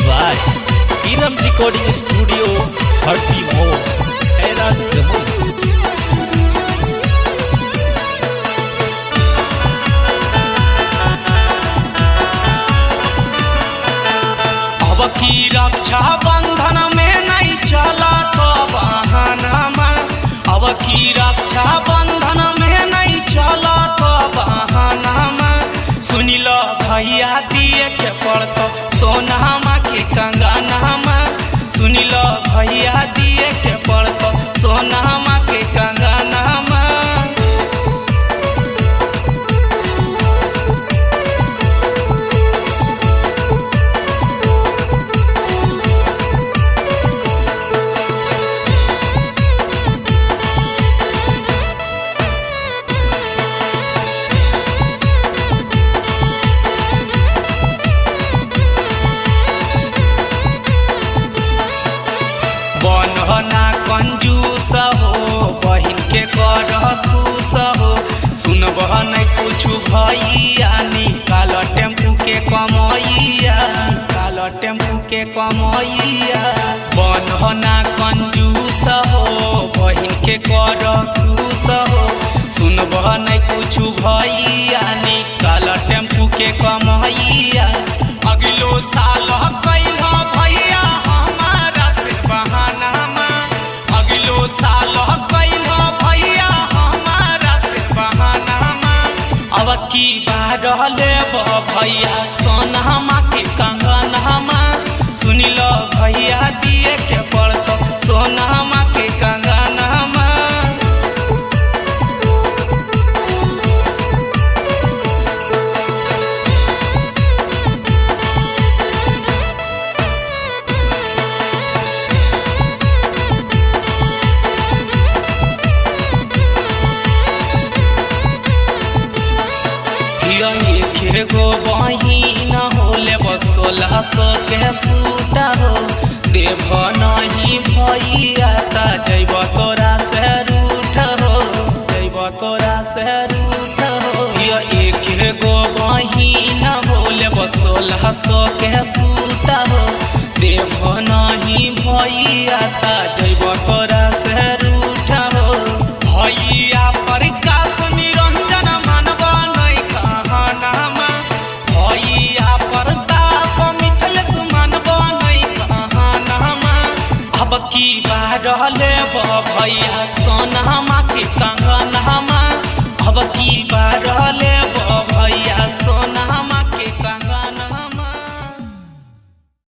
by Iram Recording Studio, Bharti Mode, Era Jammu। अब की रक्षा बंधन में नहीं चला तो बहाना, अब की रक्षा बंधन में नहीं चला तो बहाना। सुन लो भैया दिए के पड़तो सोना के कंगना, सुन लो भैया दिए के पड़तो सोना के कंगना। बनना कंजूस हो बहिन के कर खुश हो, सुनबह नहीं कुछ भैया निकाल टेम्पू के कमैया, निकाल टेम्पू के कमैया। बनना कंजूस हो बहिन के कर खुश हो, सुनबह नहीं कुछ भैया निकाल टेम्पू के कमैया। अगलो साल कैला भैया हमारा से बहाना, अगलो साल कैला भैया हमारा से बहाना। अब की बार लेब भैया सोना के कंगना, सुन लो भैया दिए के पड़तो सोना के कंगना। एगो बहिन होले 1600 के सूटा हो, देव नहीं भैया ता जैब तोरा से रूठ हो, जैब तोरा से रूठ हो। एगो बहिन होले 1600 के सूटा हो, देव नहीं भैया ता जैब तोरा से रूठ हो। भैया प्रकाश निरंजन मनबा नहीं कहना, भैया प्रताप मिथिलेश मनबा नहीं कहना। अब की बार लेब भैया सोना के कंगना।